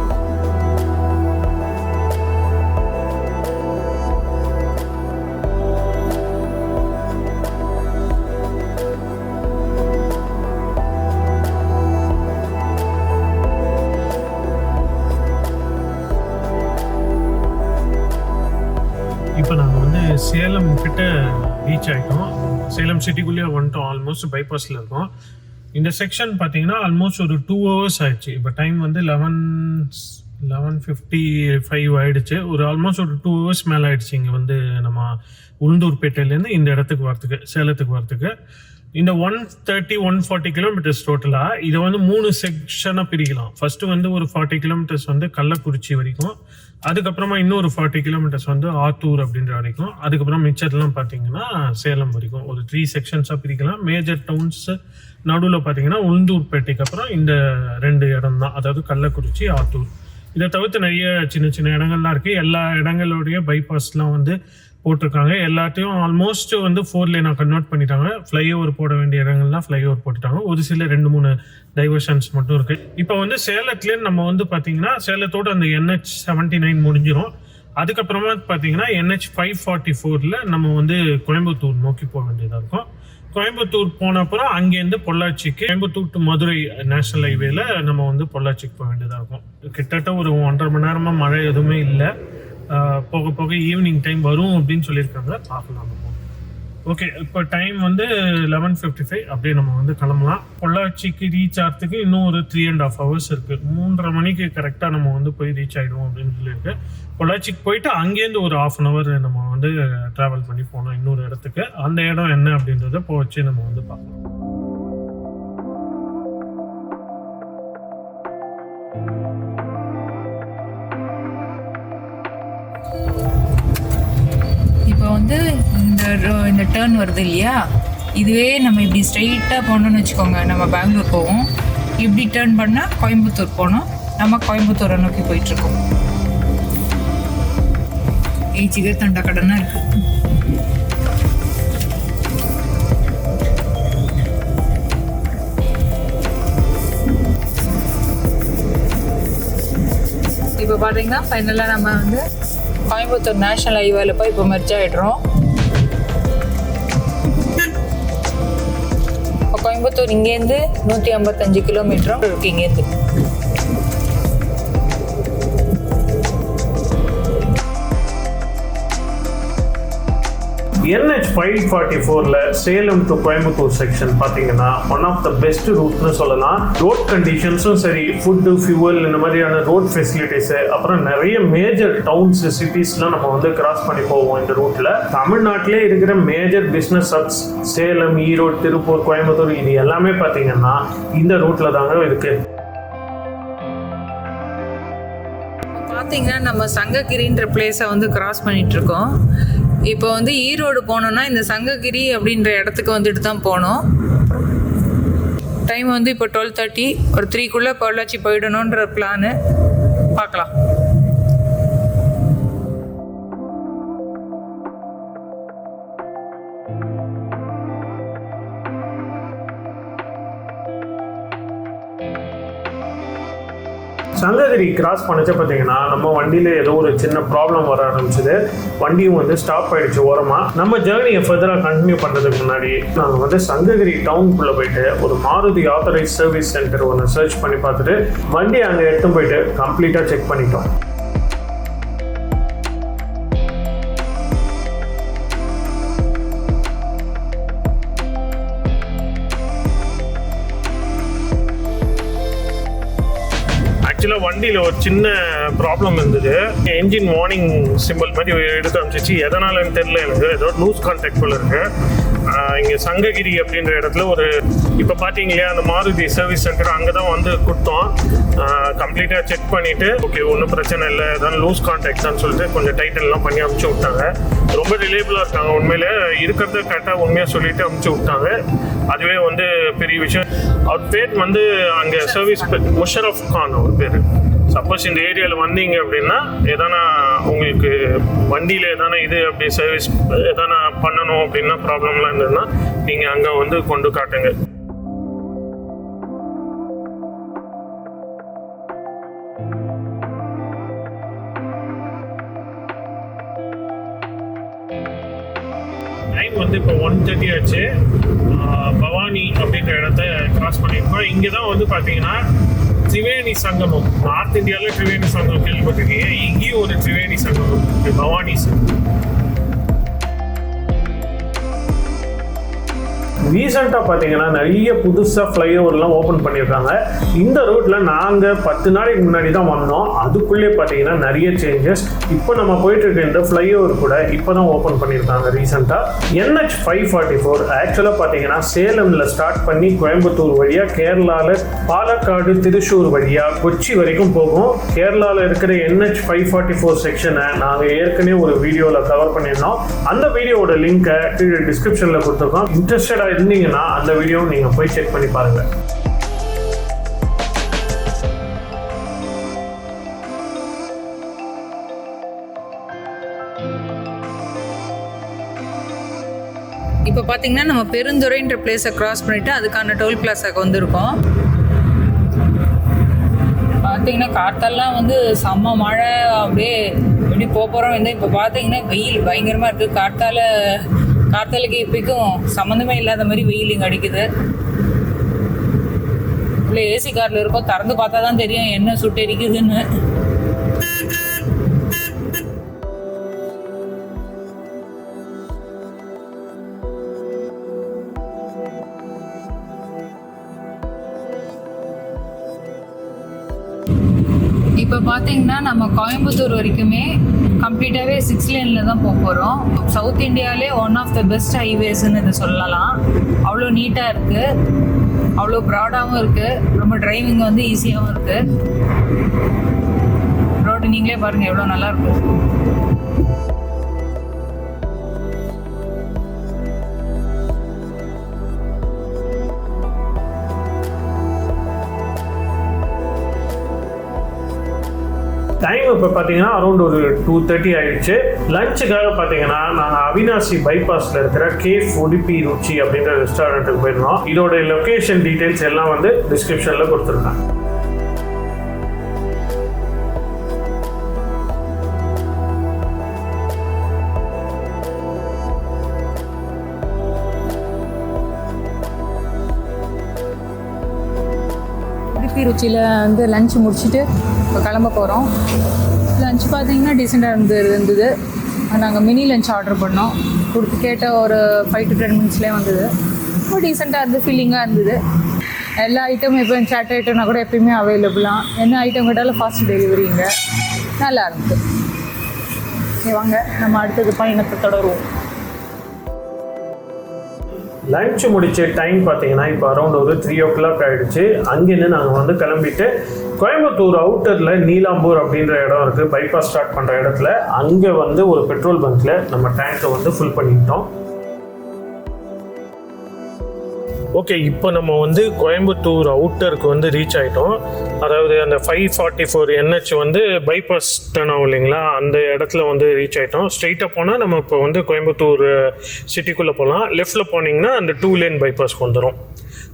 இப்போ நாங்கள் வந்து சேலம் கிட்ட ரீச் ஆகிட்டோம். சேலம் சிட்டிக்குள்ளேயே வந்துட்டோம். ஆல்மோஸ்ட் பைபாஸில் இருக்கோம். இந்த செக்ஷன் பார்த்தீங்கன்னா ஆல்மோஸ்ட் ஒரு 2 hours ஆயிடுச்சு. இப்போ டைம் வந்து 11:55 ஆயிடுச்சு. ஒரு ஆல்மோஸ்ட் ஒரு 2 ஹவர்ஸ் மேலே ஆயிடுச்சு இங்கே வந்து நம்ம உளுந்தூர்பேட்டையிலேருந்து இந்த இடத்துக்கு வரத்துக்கு, சேலத்துக்கு வரத்துக்கு. இந்த 140 கிலோமீட்டர்ஸ் டோட்டலாக இதை வந்து 3 செக்ஷனாக பிரிக்கலாம். ஃபஸ்ட்டு வந்து ஒரு 40 கிலோமீட்டர்ஸ் வந்து கள்ளக்குறிச்சி வரைக்கும், அதுக்கப்புறமா இன்னொரு 40 கிலோமீட்டர்ஸ் வந்து ஆத்தூர் அப்படின்ற வரைக்கும், அதுக்கப்புறம் மிச்சத்தெல்லாம் பார்த்தீங்கன்னா சேலம் வரைக்கும் ஒரு 3 செக்ஷன்ஸாக பிரிக்கலாம். மேஜர் டவுன்ஸ் நடுவில் பார்த்தீங்கன்னா உளுந்தூர்பேட்டைக்கு அப்புறம் இந்த 2 இடம் தான், அதாவது கள்ளக்குறிச்சி, ஆத்தூர். இதை தவிர்த்து நிறைய சின்ன சின்ன இடங்கள்லாம் இருக்குது. எல்லா இடங்களுடைய பைபாஸ்லாம் வந்து போட்டிருக்காங்க. எல்லாத்தையும் ஆல்மோஸ்ட் வந்து 4 லேனாக கன்வெர்ட் பண்ணிட்டாங்க. ஃப்ளைஓவர் போட வேண்டிய இடங்கள்லாம் ஃப்ளைஓவர் போட்டுட்டாங்க. ஒரு சில 2-3 டைவர்ஷன்ஸ் மட்டும் இருக்குது. இப்போ வந்து சேலத்துலேயே நம்ம வந்து பார்த்தீங்கன்னா சேலத்தோடு அந்த NH 79 முடிஞ்சிடும். அதுக்கப்புறமா பார்த்தீங்கன்னா NH 544 நம்ம வந்து கோயம்புத்தூர் நோக்கி போக வேண்டியதாக இருக்கும். கோயம்புத்தூர் போன அப்புறம் அங்கேருந்து பொள்ளாச்சிக்கு, கோயம்புத்தூர் டு மதுரை நேஷனல் ஹைவேல நம்ம வந்து பொள்ளாச்சிக்கு போக வேண்டியதாக இருக்கும். கிட்டத்தட்ட ஒரு 1.5 மணி நேரமாக மழை எதுவுமே இல்லை. போக போக ஈவினிங் டைம் வரும் அப்படின்னு சொல்லியிருக்காங்க, பார்க்கலாம் நம்ம. ஓகே, இப்போ டைம் வந்து 11:55. அப்படியே நம்ம வந்து கிளம்பலாம். பொள்ளாச்சிக்கு ரீச் ஆகிறதுக்கு இன்னும் ஒரு 3.5 ஹவர்ஸ் இருக்குது. 3:30 மணிக்கு கரெக்டாக நம்ம வந்து போய் ரீச் ஆகிடுவோம் அப்படின்னு சொல்லியிருக்கு. பொள்ளாச்சிக்கு போயிட்டு அங்கேருந்து ஒரு 1/2 ஹவர் நம்ம வந்து ட்ராவல் பண்ணி போனோம் இன்னொரு இடத்துக்கு. அந்த இடம் என்ன அப்படின்றத இப்போ வச்சு நம்ம வந்து பார்க்கலாம். இப்போ வந்து இந்த டேர்ன் வருது இல்லையா, இதுவே நம்ம இப்படி ஸ்ட்ரெயிட்டாக போனோம்னு வச்சுக்கோங்க, நம்ம பெங்களூர் போவோம். இப்படி டேர்ன் பண்ணால் கோயம்புத்தூர் போனோம். நம்ம கோயம்புத்தூரை நோக்கி போயிட்டுருக்கோம். ஈச்சிக்கே தண்டா கடனாக இருக்குது. இப்போ பார்த்தீங்கன்னா ஃபைனலாக நம்ம வந்து கோயம்புத்தூர் நேஷனல் ஹைவேல போய் இப்போ மெர்ஜ் ஆகிடுறோம். இப்போ கோயம்புத்தூர் இங்கேருந்து 155 கிலோமீட்டரும் இருக்குது இங்கேருந்து. NH 544ல சேலம் டு கோயம்புத்தூர் செக்ஷன் பார்த்தீங்கன்னா ஒன் ஆஃப் த பெஸ்ட் ரூட்னு சொல்லலாம். ரோட் கண்டிஷன்ஸும் சரி, ஃபுட்டு, ஃபியூவல், இந்த மாதிரியான ரோட் ஃபெசிலிட்டிஸு, அப்புறம் நிறைய மேஜர் டவுன்ஸ், சிட்டிஸ்லாம் நம்ம வந்து கிராஸ் பண்ணி போவோம் இந்த ரூட்டில். தமிழ்நாட்டிலே இருக்கிற major business hubs Salem, Erode, Tiruppur, Coimbatore, இது எல்லாமே பார்த்தீங்கன்னா இந்த ரூட்டில் தாங்க இருக்குது. பார்த்தீங்கன்னா நம்ம சங்ககிரின்ற பிளேஸை வந்து கிராஸ் பண்ணிகிட்ருக்கோம். இப்போ வந்து ஈரோடு போனோன்னா இந்த சங்ககிரி அப்படின்ற இடத்துக்கு வந்துட்டு தான் போனோம். டைம் வந்து இப்போ 12:30. ஒரு 3க்குள்ளே பொள்ளாச்சி போயிடணுன்ற பிளானு. பார்க்கலாம். சங்ககிரி கிராஸ் பண்ணிச்ச பார்த்தீங்கன்னா நம்ம வண்டியில் ஏதோ ஒரு சின்ன ப்ராப்ளம் வர ஆரம்பிச்சுது. வண்டியும் வந்து ஸ்டாப் ஆகிடுச்சு ஓரமாக. நம்ம ஜேர்னியை ஃபர்தராக கண்டினியூ பண்ணுறதுக்கு முன்னாடி நாங்கள் வந்து சங்ககிரி டவுனுக்குள்ளே போயிட்டு ஒரு மாருதி ஆத்தரைஸ் சர்வீஸ் சென்டர் ஒன்று சர்ச் பண்ணி பார்த்துட்டு வண்டி அங்கே எடுத்து போயிட்டு கம்ப்ளீட்டாக செக் பண்ணிட்டோம். ஆக்சுவலாக வண்டியில் ஒரு சின்ன ப்ராப்ளம் இருந்தது. என்ஜின் வார்னிங் சிம்பிள் மாதிரி எடுத்து அனுப்பிச்சிச்சு. எதனாலன்னு தெரியல, எனக்கு ஏதோ லூஸ் கான்டாக்ட் போல இருக்கு. இங்கே சங்ககிரி அப்படின்ற இடத்துல ஒரு இப்போ பார்த்தீங்க இல்லையா அந்த மாருதி சர்வீஸ் சென்டர், அங்கே தான் வந்து கொடுத்தோம். கம்ப்ளீட்டாக செக் பண்ணிவிட்டு ஓகே ஒன்றும் பிரச்சனை இல்லை, எதாவது லூஸ் கான்டாக்ட் தான் சொல்லிட்டு கொஞ்சம் டைட்டன்லாம் பண்ணி அனுப்பிச்சி விட்டாங்க. ரொம்ப ரிலேபிளாக இருக்காங்க. உண்மையிலே இருக்கிறத கரெக்டாக உண்மையாக சொல்லிட்டு அனுப்பிச்சி விட்டாங்க. அதுவே வந்து பெரிய விஷயம். அவர் பேர் வந்து அங்கே சர்வீஸ் முஷரஃப் கான் அவர் பேர். சப்போஸ் இந்த ஏரியாவில் வந்தீங்க அப்படின்னா எதனா உங்களுக்கு வண்டியில் எதனா இது அப்படி சர்வீஸ் எதனா பண்ணணும் அப்படின்னா ப்ராப்ளம்லாம் இருந்ததுன்னா நீங்கள் அங்கே வந்து கொண்டு காட்டுங்க. டைம் வந்து இப்போ 1:30 ஆச்சு. பவானி அப்படின்ற இடத்த கிராஸ் பண்ணியிருக்கோம். இங்கே தான் வந்து பார்த்தீங்கன்னா திரிவேணி சங்கமம். நார்த் இந்தியாவில் திரிவேணி சங்கமம் கேள்விப்பட்டிருக்கீங்க. இங்கேயும் ஒரு திரிவேணி சங்கமம் பவானி. ரீசெண்டாக பார்த்தீங்கன்னா நிறைய புதுசாக ஃப்ளைஓவர்லாம் ஓப்பன் பண்ணியிருக்காங்க. இந்த ரூட்டில் நாங்கள் 10 நாளைக்கு முன்னாடி தான் வந்தோம். அதுக்குள்ளே பார்த்தீங்கன்னா நிறைய சேஞ்சஸ். இப்போ நம்ம போயிட்டு இருக்க இந்த ஃப்ளைஓவர் கூட இப்போ தான் ஓப்பன் பண்ணியிருக்காங்க ரீசெண்டாக. NH 544 ஆக்சுவலாக பார்த்தீங்கன்னா சேலமில் ஸ்டார்ட் பண்ணி கோயம்புத்தூர் வழியாக கேரளாவில் பாலக்காடு திருச்சூர் வழியாக கொச்சி வரைக்கும் போகும். கேரளாவில் இருக்கிற NH 544 செக்ஷனை நாங்கள் ஏற்கனவே ஒரு வீடியோவில் கவர் பண்ணியிருந்தோம். அந்த வீடியோவோட லிங்கை கீழே டிஸ்கிரிப்ஷனில் கொடுத்துருக்கோம். இன்ட்ரெஸ்டடாக இருந்தீங்கன்னா அந்த வீடியோ நீங்கள் போய் செக் பண்ணி பாருங்கள். இப்போ பார்த்தீங்கன்னா நம்ம பெருந்துறைன்ற பிளேஸை கிராஸ் பண்ணிவிட்டு அதுக்கான டோல் பிளாஸாக்கு வந்திருக்கோம். பார்த்தீங்கன்னா காற்றெல்லாம் வந்து செம்ம மழை, அப்படியே எப்படி போகிறோம் வந்து. இப்போ பார்த்தீங்கன்னா வெயில் பயங்கரமாக இருக்குது. காற்றாலுக்கு இப்போக்கும் சம்மந்தமே இல்லாத மாதிரி வெயில் இங்கே அடிக்குது. இல்லை ஏசி காரில் இருக்கோம், திறந்து பார்த்தா தான் தெரியும் என்ன சுட்டு எரிக்குதுன்னு. இப்போ பார்த்தீங்கன்னா நம்ம கோயம்புத்தூர் வரைக்குமே கம்ப்ளீட்டாகவே 6 லேனில் தான் போக போகிறோம். சவுத் இந்தியாவிலே ஒன் ஆஃப் த பெஸ்ட் ஹைவேஸ்ன்னு இதை சொல்லலாம். அவ்வளோ நீட்டாக இருக்குது, அவ்வளோ ப்ராடாகவும் இருக்குது, ரொம்ப டிரைவிங் வந்து ஈஸியாகவும் இருக்குது. ரோடு நீங்களே பாருங்கள் எவ்வளோ நல்லாயிருக்கு. டைம் இப்போ பார்த்தீங்கன்னா அரௌண்ட் ஒரு 2:30 ஆயிடுச்சு. லஞ்சுக்காக பார்த்தீங்கன்னா நாங்கள் அவினாசி பைபாஸில் இருக்கிற கேஃப் உடுப்பி ருச்சி அப்படின்ற ரெஸ்டாரண்ட்டுக்கு போயிருந்தோம். இதோட லொக்கேஷன் டீட்டெயில்ஸ் எல்லாம் வந்து டிஸ்கிரிப்ஷனில் கொடுத்துருக்கேன். உடுப்பி ருச்சியில் வந்து லஞ்ச் முடிச்சுட்டு இப்போ கிளம்ப போகிறோம். லஞ்ச் பார்த்தீங்கன்னா டீசெண்டாக இருந்தது. நாங்கள் மினி லஞ்ச் ஆர்டர் பண்ணோம். கேட்ட ஒரு 5 to 10 மினிட்ஸ்லேயே வந்தது. ரொம்ப டீசெண்டாக இருந்தது, ஃபீலிங்காக இருந்தது. எல்லா ஐட்டமும் இப்போ சாட் ஐட்டம்னா கூட எப்பயுமே அவைலபிளாக, என்ன ஐட்டம் கேட்டாலும் ஃபாஸ்ட் டெலிவரிங்க. நல்லா இருந்தது. சரி வாங்க நம்ம அடுத்தது பயணத்தை தொடருவோம். லஞ்ச் முடிச்ச டைம் பார்த்தீங்கன்னா இப்போ அரௌண்ட் ஒரு 3 o'clock ஆகிடுச்சு. அங்கேருந்து நாங்கள் வந்து கிளம்பிட்டு கோயம்புத்தூர் அவுட்டரில் நீலாம்பூர் அப்படின்ற இடம் இருக்குது, பைபாஸ் ஸ்டார்ட் பண்ணுற இடத்துல. அங்கே வந்து ஒரு பெட்ரோல் பங்க்கில் நம்ம டேங்கை வந்து ஃபுல் பண்ணிக்கிட்டோம். ஓகே, இப்போ நம்ம வந்து கோயம்புத்தூர் அவுட்டருக்கு வந்து ரீச் ஆகிட்டோம். அதாவது அந்த 544 NH வந்து பைபாஸ் டர்ன் ஆகும் இல்லைங்களா, அந்த இடத்துல வந்து ரீச் ஆகிட்டோம். ஸ்ட்ரெயிட்டாக போனால் நம்ம இப்போ வந்து கோயம்புத்தூர் சிட்டிக்குள்ளே போகலாம். லெஃப்டில் போனீங்கன்னா அந்த 2 லேன் பைபாஸ்க்கு வந்துடும்.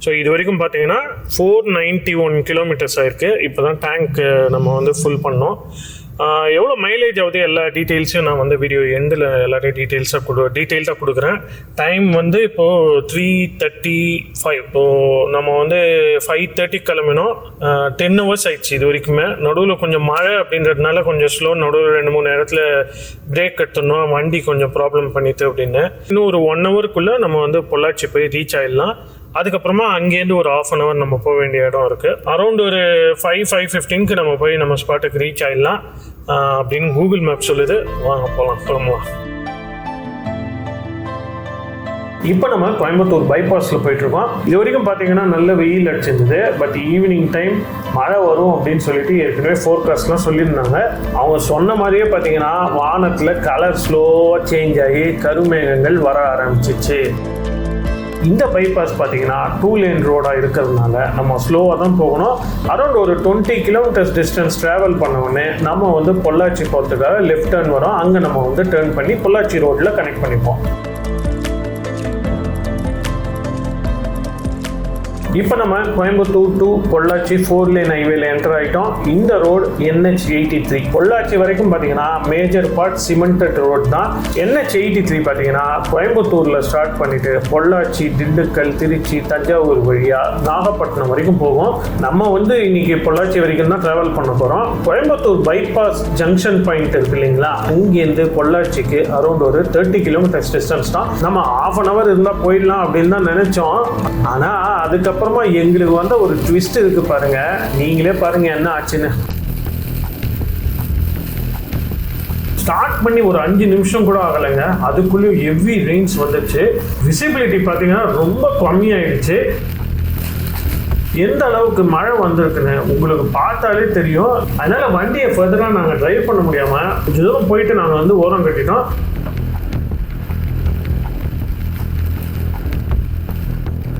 ஸோ இது வரைக்கும் பார்த்தீங்கன்னா 491 கிலோமீட்டர்ஸ் ஆயிருக்கு. இப்போ தான் டேங்க் நம்ம வந்து ஃபுல் பண்ணோம். எவ்வளோ மைலேஜ் ஆகுது எல்லா டீட்டெயில்ஸையும் நான் வந்து வீடியோ எண்டில் எல்லாரையும் டீட்டெயில்டாக கொடுக்குறேன். டைம் வந்து இப்போது 3:35. இப்போது நம்ம வந்து 5:30 கிளம்பினோம். 10 hours ஆயிடுச்சு இது வரைக்குமே. நடுவில் கொஞ்சம் மழை அப்படின்றதுனால கொஞ்சம் ஸ்லோ, நடுவில் 2-3 இடத்துல பிரேக் எடுத்துடணும், வண்டி கொஞ்சம் ப்ராப்ளம் பண்ணிட்டு அப்படின்னு. இன்னும் ஒரு 1 hourக்குள்ளே நம்ம வந்து பொள்ளாச்சி போய் ரீச் ஆகிடலாம். அதுக்கப்புறமா அங்கேருந்து ஒரு 1/2 hour நம்ம போக வேண்டிய இடம் இருக்குது. அரௌண்ட் ஒரு 5:15க்கு நம்ம போய் நம்ம ஸ்பாட்டுக்கு ரீச் ஆகிடலாம் அப்படின்னு கூகுள் மேப் சொல்லுது. வாங்க போகலாம், கிளம்பலாம். இப்போ நம்ம கோயம்புத்தூர் பைபாஸில் போயிட்டுருக்கோம். இது வரைக்கும் பார்த்தீங்கன்னா நல்ல வெயில் அடிச்சிருந்தது. பட் ஈவினிங் டைம் மழை வரும் அப்படின்னு சொல்லிட்டு ஏற்கனவே ஃபோர்காஸ்ட்லாம் சொல்லியிருந்தாங்க. அவங்க சொன்ன மாதிரியே பார்த்தீங்கன்னா வானத்தில் கலர் ஸ்லோவாக சேஞ்ச் ஆகி கருமேகங்கள் வர ஆரம்பிச்சிச்சு. இந்த பைபாஸ் பார்த்தீங்கன்னா 2 லேன் ரோடாக இருக்கிறதுனால நம்ம ஸ்லோவாக தான் போகணும். அரௌண்ட் ஒரு 20 கிலோமீட்டர்ஸ் டிஸ்டன்ஸ் ட்ராவல் பண்ண உடனே நம்ம வந்து பொள்ளாச்சி போகிறதுக்காக லெஃப்ட் டர்ன் வரோம். அங்கே நம்ம வந்து டர்ன் பண்ணி பொள்ளாச்சி ரோட்டில் கனெக்ட் பண்ணிப்போம். இப்போ நம்ம கோயம்புத்தூர் டு பொள்ளாச்சி 4 லேன் ஹைவேல என்டர் ஆகிட்டோம். இந்த ரோடு NH83. பொள்ளாச்சி வரைக்கும் பார்த்தீங்கன்னா மேஜர் பார்ட் சிமெண்டட் ரோட் தான். NH83 பார்த்தீங்கன்னா கோயம்புத்தூரில் ஸ்டார்ட் பண்ணிட்டு பொள்ளாச்சி, திண்டுக்கல், திருச்சி, தஞ்சாவூர் வழியாக நாகப்பட்டினம் வரைக்கும் போகும். நம்ம வந்து இன்னைக்கு பொள்ளாச்சி வரைக்கும் தான் ட்ராவல் பண்ண போகிறோம். கோயம்புத்தூர் பைபாஸ் ஜங்ஷன் பாயிண்ட் இருக்கு இல்லைங்களா, அங்கேருந்து பொள்ளாச்சிக்கு அரௌண்ட் ஒரு 30 கிலோமீட்டர்ஸ் டிஸ்டன்ஸ் தான். நம்ம ½ அன் அவர் இருந்தால் போயிடலாம் அப்படின்னு தான் நினைச்சோம். ஆனால் அதுக்கப்புறமா எங்களுக்கு வந்த ஒரு ட்விஸ்ட் இருக்கு பாருங்க, நீங்களே பாருங்க என்ன ஆச்சுன்னு. ஸ்டார்ட் பண்ணி ஒரு 5 நிமிஷம் கூட ஆகலைங்க, அதுக்குள்ளேயும் ஹெவி ரெயின்ஸ் வந்துச்சு. விசிபிலிட்டி பார்த்தீங்கன்னா ரொம்ப கம்மியாயிடுச்சு. எந்த அளவுக்கு மழை வந்திருக்குன்னு உங்களுக்கு பார்த்தாலே தெரியும். அதனால வண்டியை ஃபர்தராக நாங்கள் டிரைவ் பண்ண முடியாமல் கொஞ்சம் தூரம் போயிட்டு நாங்கள் வந்து ஓரம் கட்டிட்டோம்.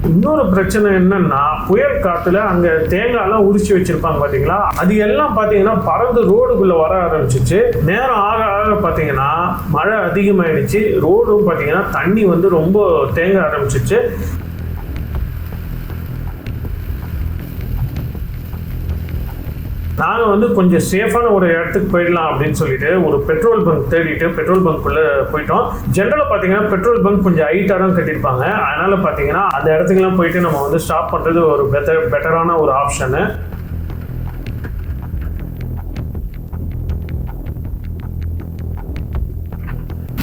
இன்னொரு பிரச்சனை என்னன்னா, புயல் காத்துல அங்க தேங்காய்லாம் உரிச்சு வச்சிருப்பாங்க பாத்தீங்களா, அது எல்லாம் பாத்தீங்கன்னா பறந்து ரோடுக்குள்ள வர ஆரம்பிச்சிச்சு. நேரம் ஆக ஆக பாத்தீங்கன்னா மழை அதிகமாயிடுச்சு. ரோடும் பாத்தீங்கன்னா தண்ணி வந்து ரொம்ப தேங்க ஆரம்பிச்சிச்சு. நாங்கள் வந்து கொஞ்சம் சேஃபான ஒரு இடத்துக்கு போயிடலாம் அப்படின்னு சொல்லிட்டு ஒரு பெட்ரோல் பங்க் தேடிட்டு பெட்ரோல் பங்க்குள்ளே போயிட்டோம். ஜென்ரலாக பார்த்தீங்கன்னா பெட்ரோல் பங்க் கொஞ்சம் ஹைட்டாக தான் கட்டியிருப்பாங்க. அதனால பார்த்தீங்கன்னா அந்த இடத்துக்குலாம் போயிட்டு நம்ம வந்து ஸ்டாப் பண்ணுறது ஒரு பெட்டரான ஒரு ஆப்ஷனு.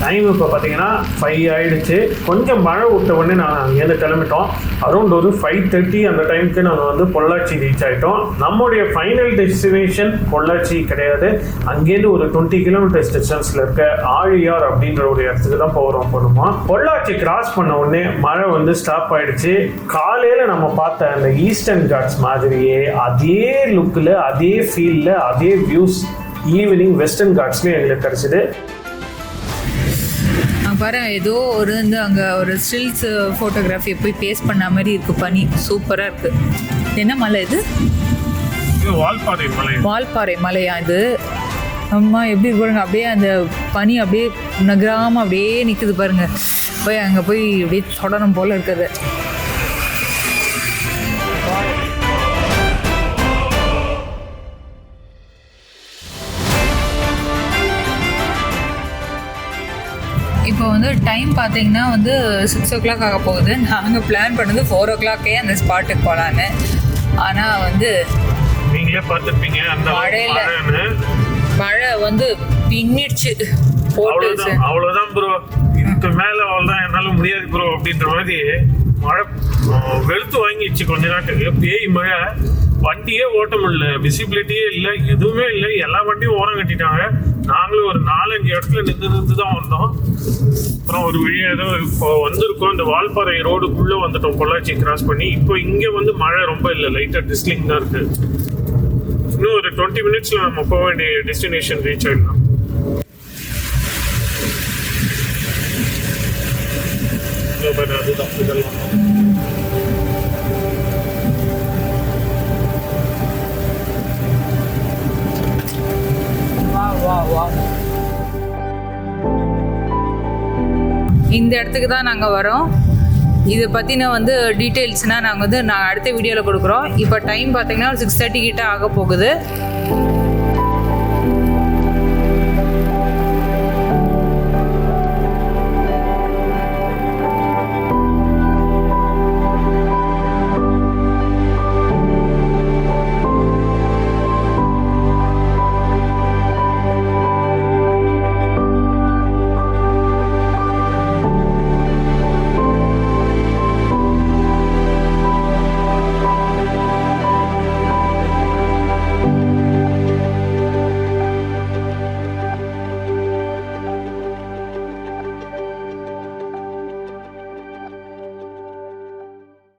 டைம் இப்போ பார்த்தீங்கன்னா 5 ஆயிடுச்சு. கொஞ்சம் மழை விட்ட உடனே நாங்கள் அங்கேருந்து கிளம்பிட்டோம். அரௌண்ட் ஒரு 5:30 அந்த டைமுக்கு நாங்கள் வந்து பொள்ளாச்சி ரீச் ஆகிட்டோம். நம்முடைய ஃபைனல் டெஸ்டினேஷன் பொள்ளாச்சி கிடையாது. அங்கேருந்து ஒரு 20 கிலோமீட்டர்ஸ் டிஸ்டன்ஸில் இருக்க ஆழியார் அப்படின்ற ஒரு இடத்துக்கு தான் போகிறோம். பொள்ளாச்சி கிராஸ் பண்ண உடனே மழை வந்து ஸ்டாப் ஆயிடுச்சு. காலையில் நம்ம பார்த்த அந்த ஈஸ்டர்ன் காட்ஸ் மாதிரியே அதே லுக்கில், அதே ஃபீலில், அதே வியூஸ் ஈவினிங் வெஸ்டர்ன் காட்ஸ்லேயும் எங்களுக்கு கிடச்சிது. பாரு, ஏதோ ஒரு வந்து அங்கே ஒரு ஸ்டில்ஸ் ஃபோட்டோகிராஃபி போய் பேஸ்ட் பண்ண மாதிரி இருக்குது. பனி சூப்பராக இருக்குது. என்ன மலை இது? வால்பாறை மலையா இது? அம்மா எப்படி பாருங்க, அப்படியே அந்த பனி அப்படியே நகராமல் அப்படியே நிற்குது பாருங்க. போய் அங்கே போய் அப்படியே தொடரும் போல் இருக்குது. இப்போ வந்து டைம் பார்த்தீங்கன்னா வந்து 6 o'clock ஆக போகுது. நாங்கள் பிளான் பண்ணது 4 o'clockே அந்த ஸ்பாட்டுக்கு போகலான்னு. ஆனால் வந்து நீங்களே பார்த்துருப்பீங்க, அந்த மழை வந்து பின்னிடுச்சு போட்டு. அவ்வளோதான் ப்ரோ, இதுக்கு மேலே அவ்வளோதான், என்னால் முடியாது ப்ரோ அப்படின்ற மாதிரி மழை வெளுத்து வாங்கிடுச்சு. கொஞ்ச நாட்டுக்கு பேய் மழை, வண்டியே ஓட்ட முடியல, விசிபிலிட்டியே இல்லை, எதுவுமே இல்லை. எல்லா வண்டியும் ஓரம் கட்டிட்டாங்க. நாங்களும் ஒரு 4-5 இடத்துல நின்று தான் வந்தோம். அப்புறம் ஒரு வழியாக ஏதோ இப்போ வந்திருக்கோம். இந்த வால்பாறை ரோடுக்குள்ளே வந்துட்டோம் பொள்ளாச்சி கிராஸ் பண்ணி. இப்போ இங்கே வந்து மழை ரொம்ப இல்லை, லைட்டாக டிஸ்லிங் தான் இருக்குது. இன்னும் ஒரு 20 minutesல நம்ம போக வேண்டிய டெஸ்டினேஷன் ரீச் ஆகிடலாம். அதுதான் இதெல்லாம் இந்த இடத்துக்கு தான் நாங்கள் வரோம். இதை பற்றின வந்து டீட்டெயில்ஸ்னால் நாங்கள் வந்து அடுத்த வீடியோவில் கொடுக்குறோம். இப்போ டைம் பார்த்தீங்கன்னா 6:30 கிட்ட ஆக போகுது.